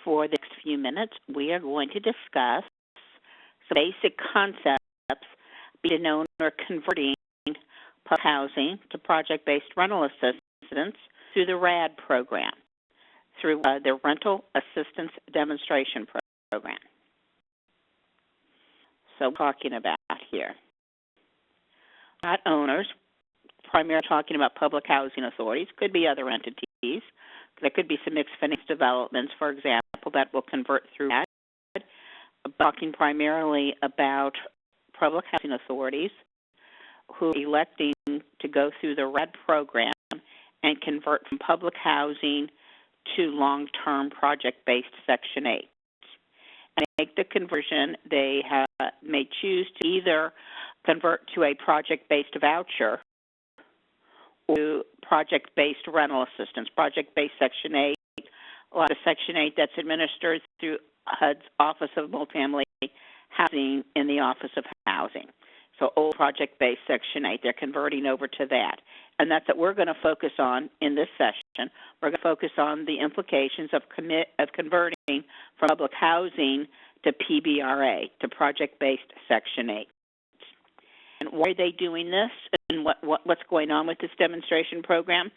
for the next few minutes, we are going to discuss some basic concepts being known or converting public housing to project-based rental assistance through the RAD program, through the Rental Assistance Demonstration Program. So talking about here. Not owners, primarily talking about public housing authorities, could be other entities. There could be some mixed finance developments, for example, that will convert through RAD. Talking primarily about public housing authorities who are electing to go through the RAD program and convert from public housing to long-term project-based Section 8. And make the conversion, they may choose to either convert to a project-based voucher or project-based rental assistance, project-based Section 8, a lot of Section 8 that's administered through HUD's Office of Multifamily Housing in the Office of Housing. So old project-based Section 8, they're converting over to that. And that's what we're going to focus on in this session. We're going to focus on the implications of converting from public housing to PBRA, to project-based Section 8. And why are they doing this and what's going on with this demonstration program?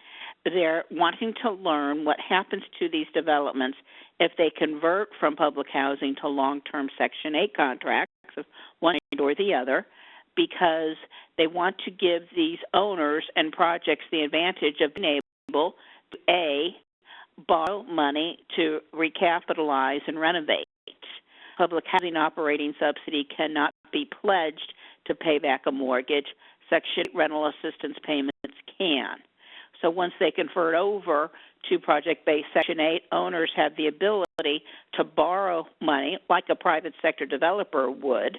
They're wanting to learn what happens to these developments if they convert from public housing to long-term Section 8 contracts, one or the other, because they want to give these owners and projects the advantage of being able to, A, borrow money to recapitalize and renovate. Public housing operating subsidy cannot be pledged to pay back a mortgage. Section 8 rental assistance payments can. So once they convert over to project-based Section 8, owners have the ability to borrow money, like a private sector developer would,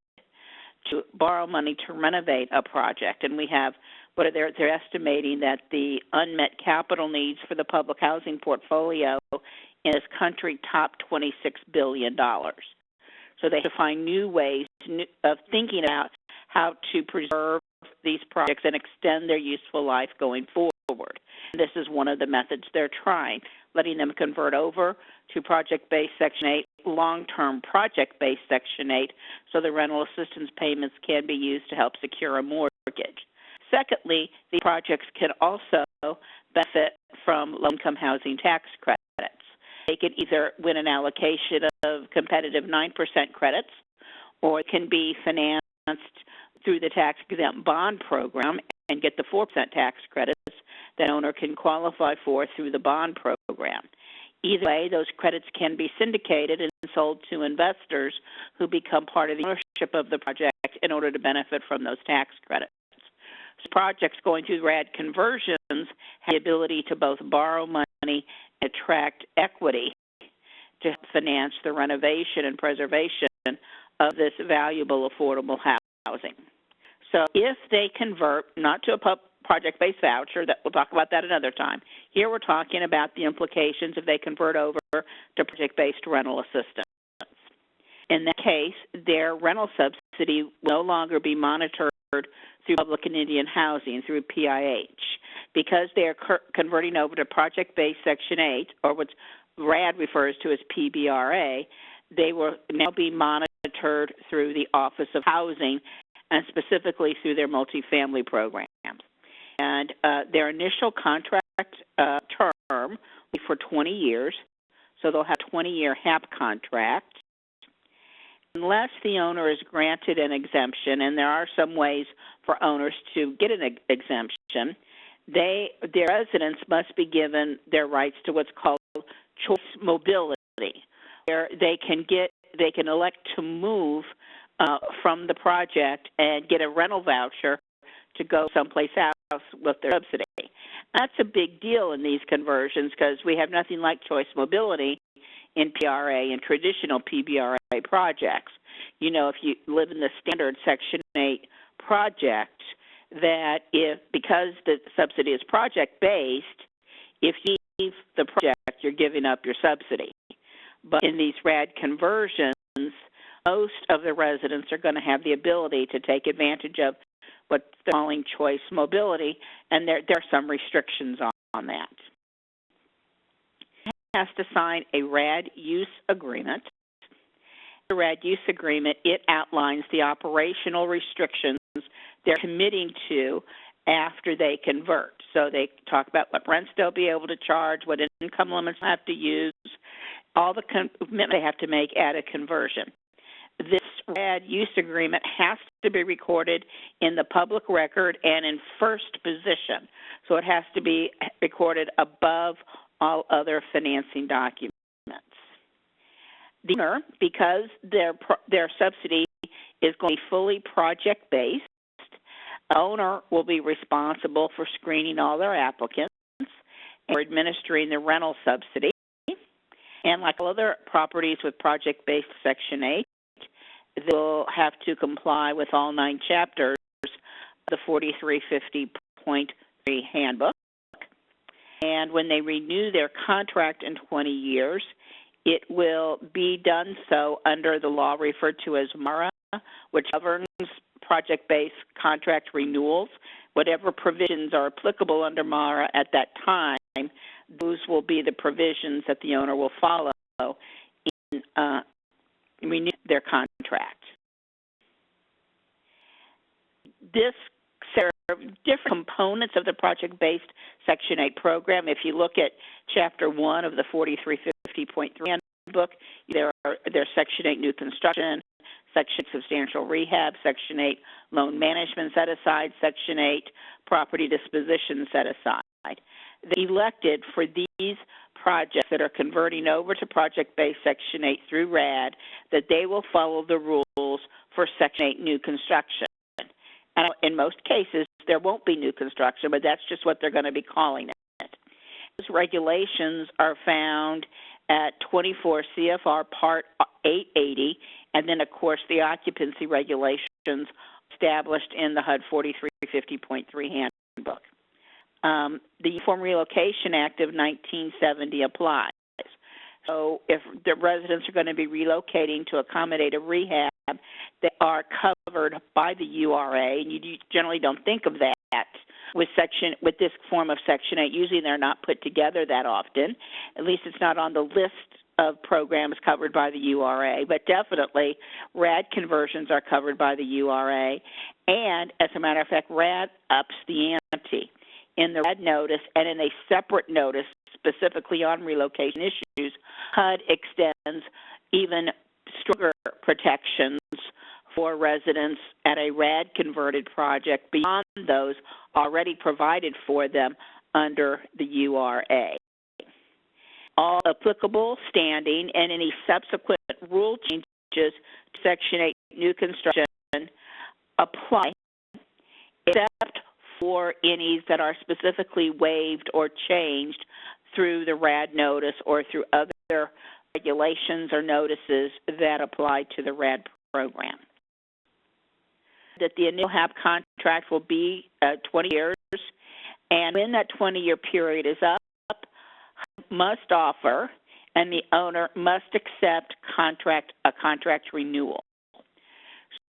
to borrow money to renovate a project. And we have, they're estimating that the unmet capital needs for the public housing portfolio in this country top $26 billion. So they have to find new ways of thinking about how to preserve these projects and extend their useful life going forward. This is one of the methods they're trying, letting them convert over to project-based Section 8, long-term project-based Section 8, so the rental assistance payments can be used to help secure a mortgage. Secondly, these projects can also benefit from low-income housing tax credits. They can either win an allocation of competitive 9% credits, or it can be financed through the tax-exempt bond program and get the 4% tax credits that owner can qualify for through the bond program. Either way, those credits can be syndicated and sold to investors who become part of the ownership of the project in order to benefit from those tax credits. So projects going through RAD conversions have the ability to both borrow money and attract equity to finance the renovation and preservation of this valuable, affordable housing. So if they convert not to a project-based voucher, that we'll talk about that another time. Here we're talking about the implications if they convert over to project-based rental assistance. In that case, their rental subsidy will no longer be monitored through Public and Indian Housing, through PIH. Because they are converting over to project-based Section 8, or what RAD refers to as PBRA, they will now be monitored through the Office of Housing and specifically through their multifamily programs. And their initial contract term will be for 20 years, so they'll have a 20-year HAP contract. Unless the owner is granted an exemption, and there are some ways for owners to get an exemption, their residents must be given their rights to what's called choice mobility, where they can elect to move from the project and get a rental voucher to go someplace else with their subsidy. That's a big deal in these conversions because we have nothing like choice mobility in PRA and traditional PBRA projects. You know, if you live in the standard Section 8 project, that because the subsidy is project-based, if you leave the project, you're giving up your subsidy. But in these RAD conversions, most of the residents are going to have the ability to take advantage of what they're calling choice mobility, and there are some restrictions on that. has to sign a RAD use agreement. The RAD use agreement, it outlines the operational restrictions they're committing to after they convert. So they talk about what rents they'll be able to charge, what income limits they have to use, all the commitment they have to make at a conversion. This RAD use agreement has to be recorded in the public record and in first position. So it has to be recorded above all other financing documents. The owner, because their subsidy is going to be fully project-based, the owner will be responsible for screening all their applicants and for administering the rental subsidy. And like all other properties with project-based Section 8, they will have to comply with all 9 chapters of the 4350.3 handbook. And when they renew their contract in 20 years, it will be done so under the law referred to as MARA, which governs project-based contract renewals. Whatever provisions are applicable under MARA at that time, those will be the provisions that the owner will follow in renew their contract. This serves different components of the project-based Section 8 program. If you look at Chapter 1 of the 4350.3 handbook, there's Section 8 new construction, Section 8 substantial rehab, Section 8 loan management set aside, Section 8 property disposition set aside. They elected for these projects that are converting over to project-based Section 8 through RAD that they will follow the rules for Section 8 new construction. And in most cases, there won't be new construction, but that's just what they're going to be calling it. Those regulations are found at 24 CFR Part 880, and then, of course, the occupancy regulations established in the HUD 4350.3 handbook. The Uniform Relocation Act of 1970 applies. So if the residents are going to be relocating to accommodate a rehab, they are covered by the URA, and you generally don't think of that with this form of Section 8. Usually they're not put together that often. At least it's not on the list of programs covered by the URA, but definitely RAD conversions are covered by the URA. And as a matter of fact, RAD ups the ante. In the RAD notice and in a separate notice specifically on relocation issues, HUD extends even stronger protections for residents at a RAD converted project beyond those already provided for them under the URA. All applicable standing and any subsequent rule changes to Section 8 new construction apply except for any that are specifically waived or changed through the RAD notice or through other regulations or notices that apply to the RAD program. That the initial HAP contract will be 20 years, and when that 20-year period is up, must offer and the owner must accept a contract renewal.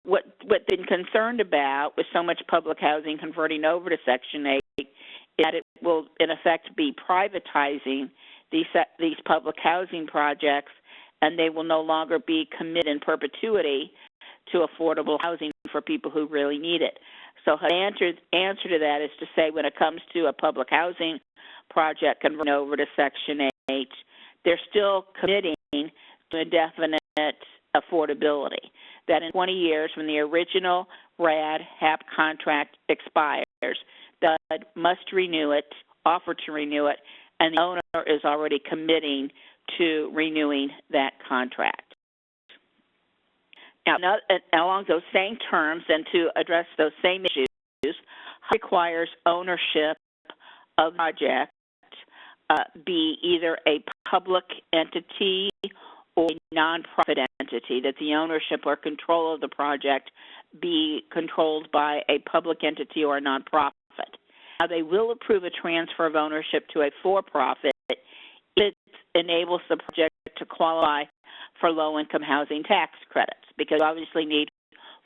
What they've been concerned about with so much public housing converting over to Section 8 is that it will, in effect, be privatizing these public housing projects, and they will no longer be committed in perpetuity to affordable housing for people who really need it. So the answer to that is to say when it comes to a public housing project converting over to Section 8, they're still committing to indefinite affordability. That in 20 years, when the original RAD HAP contract expires, the HUD must renew it, offer to renew it, and the owner is already committing to renewing that contract. Now, along those same terms and to address those same issues, HUD requires ownership of the project be either a public entity or a nonprofit entity, that the ownership or control of the project be controlled by a public entity or a nonprofit. Now, they will approve a transfer of ownership to a for-profit if it enables the project to qualify for low-income housing tax credits, because you obviously need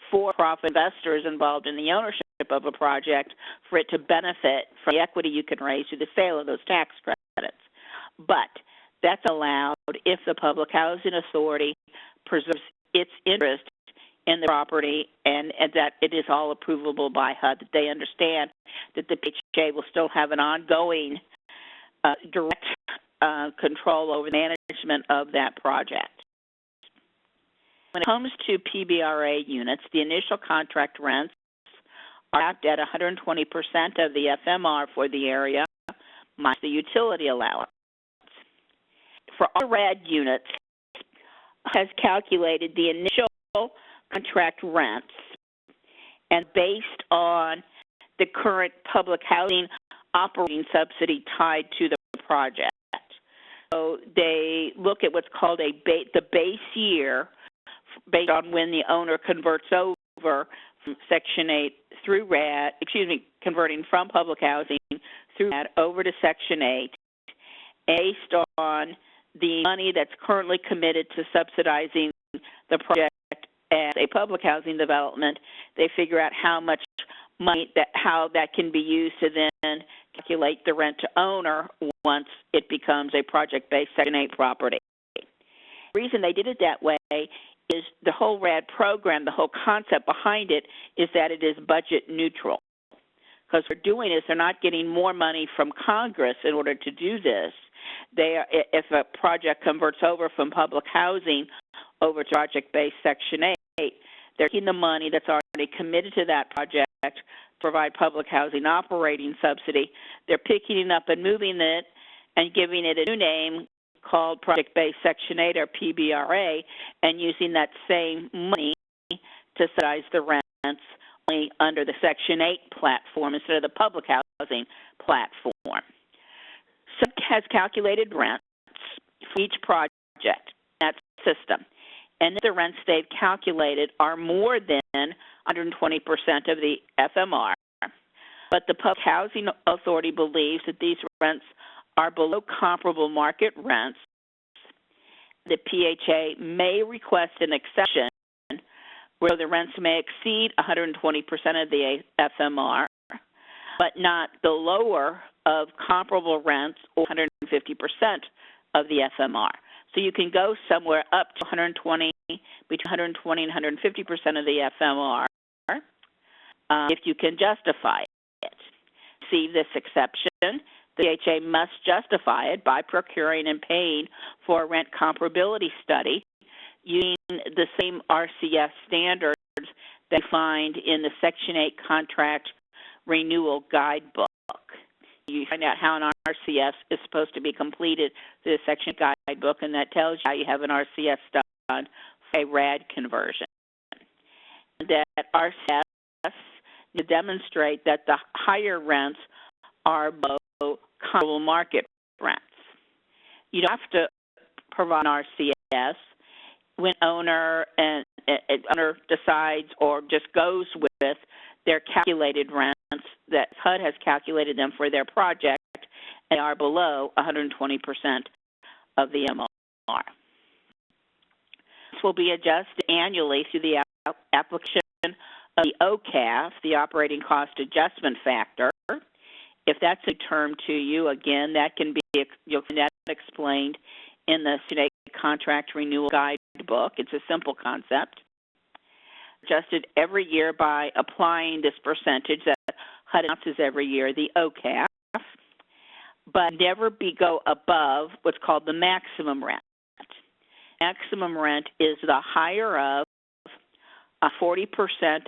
for-profit investors involved in the ownership of a project for it to benefit from the equity you can raise through the sale of those tax credits. But That's allowed if the Public Housing Authority preserves its interest in the property and that it is all approvable by HUD, that they understand that the PHA will still have an ongoing direct control over the management of that project. When it comes to PBRA units, the initial contract rents are capped at 120% of the FMR for the area minus the utility allowance. For all RAD units, has calculated the initial contract rents, and based on the current public housing operating subsidy tied to the project. So they look at what's called the base year based on when the owner converts over from Section 8 through RAD, converting from public housing through RAD over to Section 8, based on the money that's currently committed to subsidizing the project as a public housing development. They figure out how much money, how that can be used to then calculate the rent to owner once it becomes a project-based Section 8 property. The reason they did it that way is the whole RAD program, the whole concept behind it is that it is budget neutral. Because what they're doing is they're not getting more money from Congress in order to do this. If a project converts over from public housing over to project-based Section 8, they're taking the money that's already committed to that project to provide public housing operating subsidy. They're picking it up and moving it and giving it a new name called project-based Section 8 or PBRA, and using that same money to subsidize the rents only under the Section 8 platform instead of the public housing platform. So it has calculated rents for each project in that system, and the rents they've calculated are more than 120% of the FMR. But the Public Housing Authority believes that these rents are below comparable market rents. The PHA may request an exception where the rents may exceed 120% of the FMR, but not the lower of comparable rents or 150% of the FMR. So you can go somewhere up to 120, between 120 and 150% of the FMR if you can justify it. See this exception, the PHA must justify it by procuring and paying for a rent comparability study using the same RCS standards they find in the Section 8 contract renewal guidebook. You find out how an RCS is supposed to be completed through the Section 8 guidebook, and that tells you how you have an RCS done for a RAD conversion. That RCS to demonstrate that the higher rents are below comparable market rents. You don't have to provide an RCS when owner decides or just goes with their calculated rents that HUD has calculated them for their project, and they are below 120% of the MR. This will be adjusted annually through the application of the OCAF, the Operating Cost Adjustment Factor. If that's a term to you, again, that can be, you'll find that explained in the Section 8 Contract Renewal Guidebook. It's a simple concept. Adjusted every year by applying this percentage that HUD announces every year, the OCAF, but never go above what's called the maximum rent. Maximum rent is the higher of 40%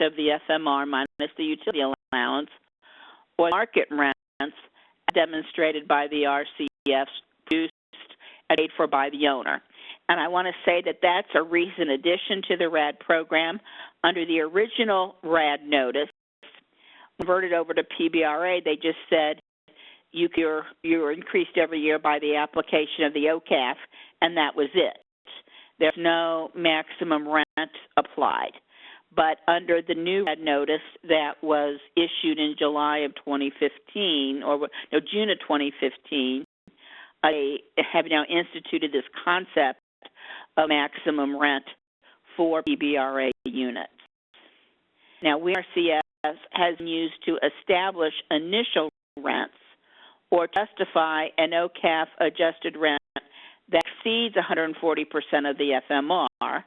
of the FMR minus the utility allowance, or market rents demonstrated by the RCFs produced and paid for by the owner. And I want to say that that's a recent addition to the RAD program. Under the original RAD notice, converted over to PBRA, they just said you're increased every year by the application of the OCAF, and that was it. There's no maximum rent applied. But under the new RAD notice that was issued in July of 2015, June of 2015, they have now instituted this concept of maximum rent for PBRA units. Now, RCS has been used to establish initial rents or justify an OCAF adjusted rent that exceeds 140% of the FMR,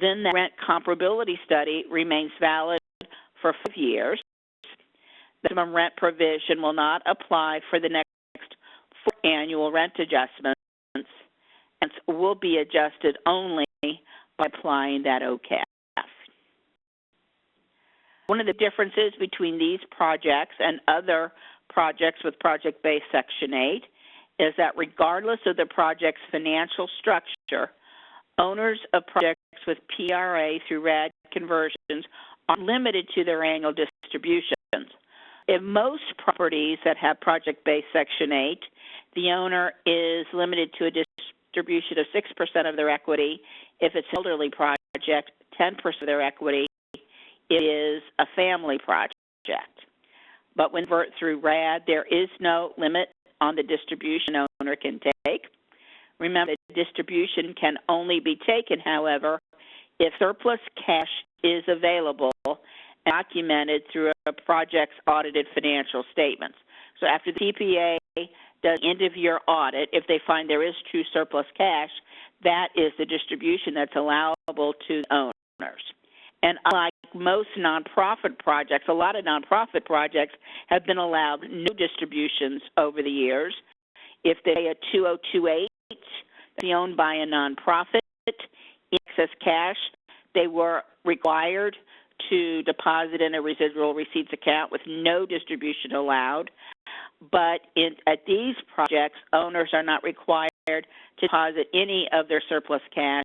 then the rent comparability study remains valid for 5 years. The minimum rent provision will not apply for the next 4 annual rent adjustments and will be adjusted only by applying that OCAF. One of the differences between these projects and other projects with project-based Section 8 is that regardless of the project's financial structure, owners of projects with PBRA through RAD conversions are limited to their annual distributions. In most properties that have project-based Section 8, the owner is limited to a distribution of 6% of their equity. If it's an elderly project, 10% of their equity. It is a family project. But when convert through RAD, there is no limit on the distribution owner can take. Remember, the distribution can only be taken, however, if surplus cash is available and documented through a project's audited financial statements. So after the CPA does end-of-year audit, if they find there is true surplus cash, that is the distribution that's allowable to the owners. And unlike most nonprofit projects, a lot of nonprofit projects have been allowed no distributions over the years. If they pay a 2028, be owned by a nonprofit, in excess cash, they were required to deposit in a residual receipts account with no distribution allowed. But at these projects, owners are not required to deposit any of their surplus cash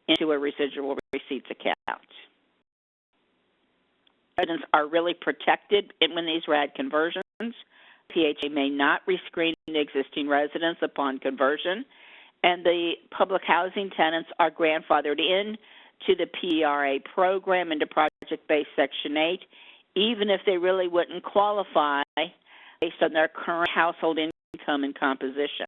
into a residual receipts account. Residents are really protected when these RAD conversions. PHA may not rescreen existing residents upon conversion, and the public housing tenants are grandfathered in to the PBRA program into project-based Section 8, even if they really wouldn't qualify based on their current household income and composition.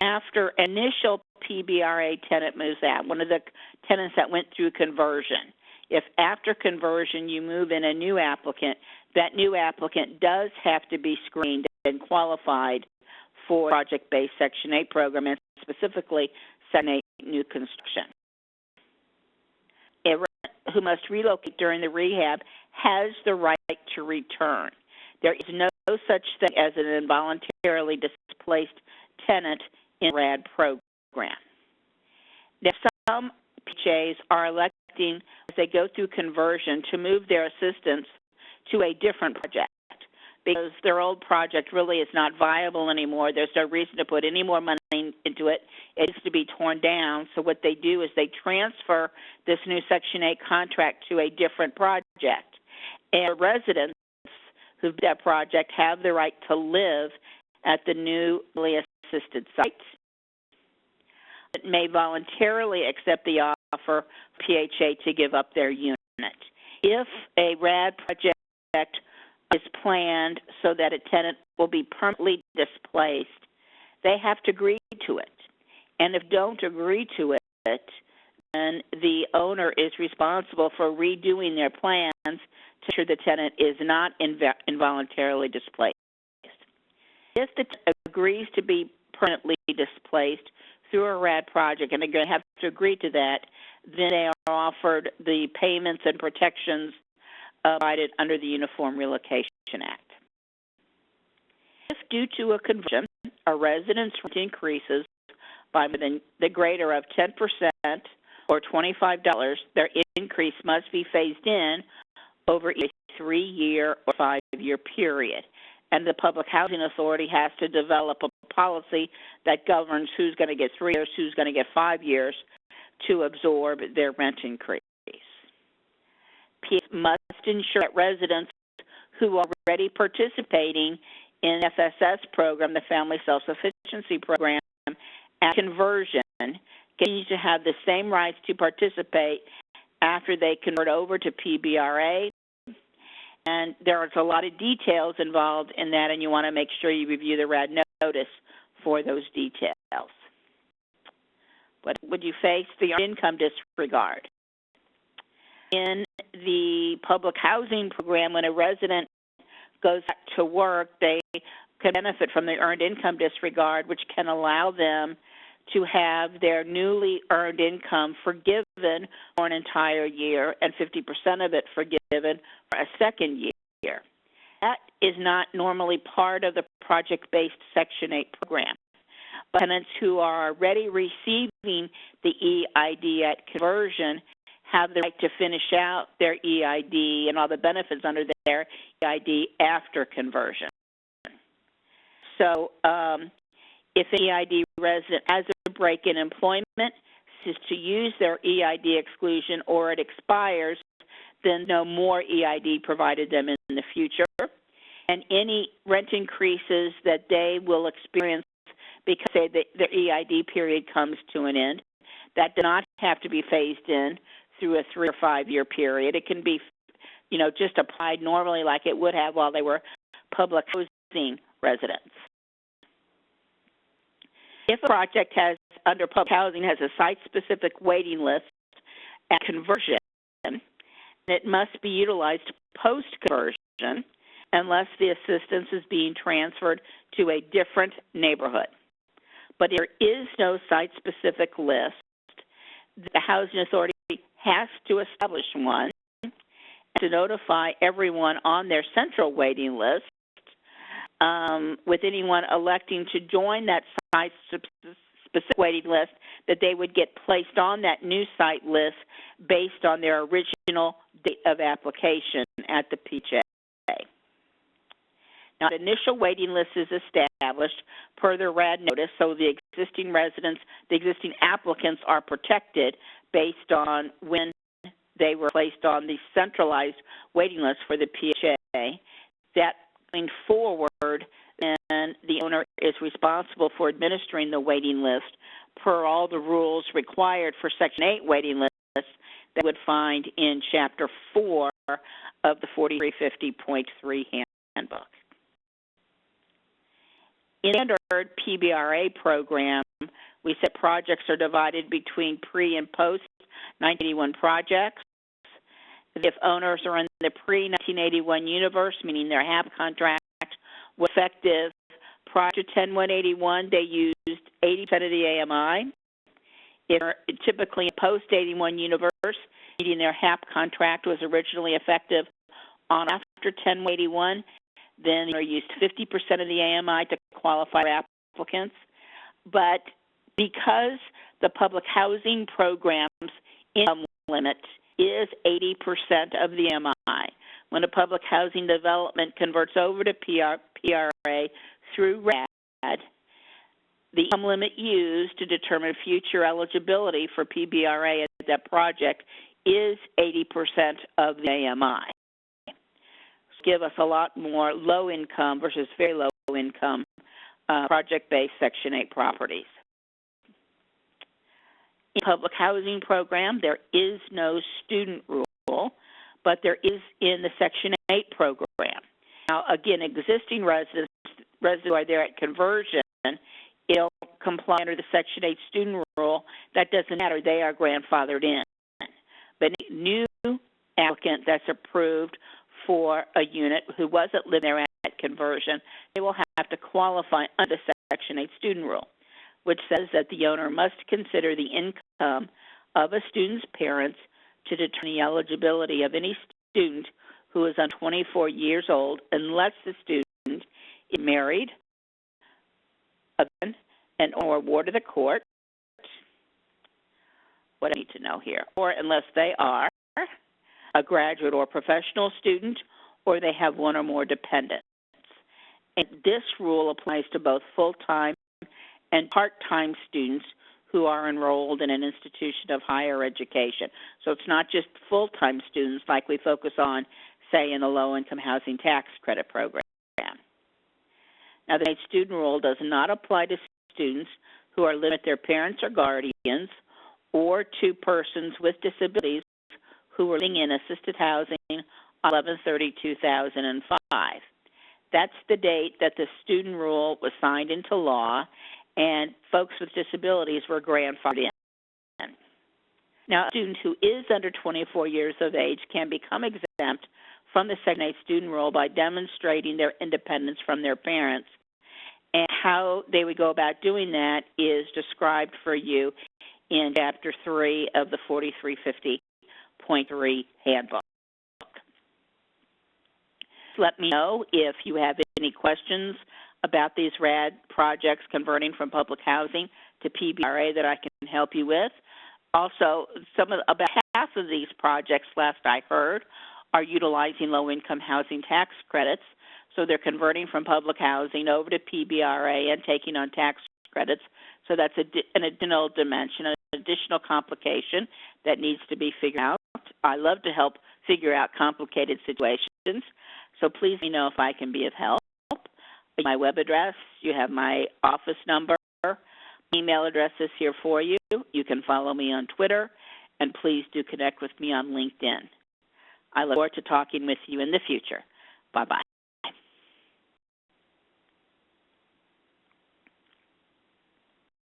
After initial PBRA tenant moves out, one of the tenants that went through conversion, if after conversion you move in a new applicant, that new applicant does have to be screened and qualified for project-based Section 8 program, and specifically Section 8 new construction. A resident who must relocate during the rehab has the right to return. There is no such thing as an involuntarily displaced tenant in the RAD program. Now, some PHAs are electing, as they go through conversion, to move their assistants to a different project because their old project really is not viable anymore. There's no reason to put any more money into it. It needs to be torn down. So what they do is they transfer this new Section 8 contract to a different project. And residents who do that project have the right to live at the newly assisted site. It may voluntarily accept the offer for PHA to give up their unit. If a RAD project is planned so that a tenant will be permanently displaced, they have to agree to it. And if don't agree to it, then the owner is responsible for redoing their plans to ensure the tenant is not involuntarily displaced. If the tenant agrees to be permanently displaced through a RAD project, and they're going to have to agree to that, then they are offered the payments and protections provided under the Uniform Relocation Act. If due to a conversion, a resident's rent increases by more than the greater of 10% or $25, their increase must be phased in over a 3-year or 5-year period. And the Public Housing Authority has to develop a policy that governs who's going to get 3 years, who's going to get 5 years to absorb their rent increase. PA must ensure that residents who are already participating in FSS program, the Family Self-Sufficiency Program, at conversion, continue to have the same rights to participate after they convert over to PBRA. And there's a lot of details involved in that, and you want to make sure you review the RAD notice for those details. But would you face the income disregard? In the public housing program, when a resident goes back to work, they can benefit from the earned income disregard, which can allow them to have their newly earned income forgiven for an entire year and 50% of it forgiven for a second year. That is not normally part of the project-based Section 8 program. But tenants who are already receiving the EID at conversion have the right to finish out their EID and all the benefits under their EID after conversion. So if an EID resident has a break in employment, is to use their EID exclusion or it expires, then no more EID provided them in the future. And any rent increases that they will experience because their EID period comes to an end, that does not have to be phased in through a 3 or 5 year period. It can be, just applied normally like it would have while they were public housing residents. If a project under public housing has a site-specific waiting list at conversion, it must be utilized post-conversion unless the assistance is being transferred to a different neighborhood. But there is no site-specific list. The Housing Authority has to establish one and to notify everyone on their central waiting list, with anyone electing to join that site-specific waiting list, that they would get placed on that new site list based on their original date of application at the PHA. Now, the initial waiting list is established per the RAD notice, so the existing residents, the existing applicants are protected based on when they were placed on the centralized waiting list for the PHA. That going forward, then the owner is responsible for administering the waiting list per all the rules required for Section 8 waiting lists that would find in Chapter 4 of the 4350.3 handbook. In the standard PBRA program, we said projects are divided between pre- and post-1981 projects. If owners are in the pre-1981 universe, meaning their HAP contract was effective prior to 10/181, they used 80% of the AMI. If they're typically in post-81 universe, meaning their HAP contract was originally effective on after 10/181, then they used 50% of the AMI to qualify applicants. But because the public housing program's income limit is 80% of the AMI, when a public housing development converts over to PRA through RAD, the income limit used to determine future eligibility for PBRA at that project is 80% of the AMI. Give us a lot more low-income versus very low-income project-based Section 8 properties. In the public housing program, there is no student rule, but there is in the Section 8 program. Now, again, existing residents who are there at conversion, it'll comply under the Section 8 student rule. That doesn't matter. They are grandfathered in. But a new applicant that's approved for a unit who wasn't living there at conversion, they will have to qualify under the Section 8 student rule, which says that the owner must consider the income of a student's parents to determine the eligibility of any student who is under 24 years old unless the student is married, and or ward of the court. What I need to know here, or unless they are a graduate or professional student, or they have one or more dependents. And this rule applies to both full-time and part-time students who are enrolled in an institution of higher education. So it's not just full-time students like we focus on, say, in the low-income housing tax credit program. Now, the student rule does not apply to students who are living with their parents or guardians or to persons with disabilities who were living in assisted housing on 11/30/2005. That's the date that the student rule was signed into law, and folks with disabilities were grandfathered in. Now, a student who is under 24 years of age can become exempt from the Section 8 student rule by demonstrating their independence from their parents And how they would go about doing that is described for you in Chapter 3 of the 4350.3 handbook. Let me know if you have any questions about these RAD projects converting from public housing to PBRA that I can help you with. Also, about half of these projects, last I heard, are utilizing low-income housing tax credits. So they're converting from public housing over to PBRA and taking on tax credits. So that's an additional dimension, an additional complication that needs to be figured out. I love to help figure out complicated situations. So please let me know if I can be of help. My web address, you have my office number, email address is here for you. You can follow me on Twitter, and please do connect with me on LinkedIn. I look forward to talking with you in the future. Bye-bye.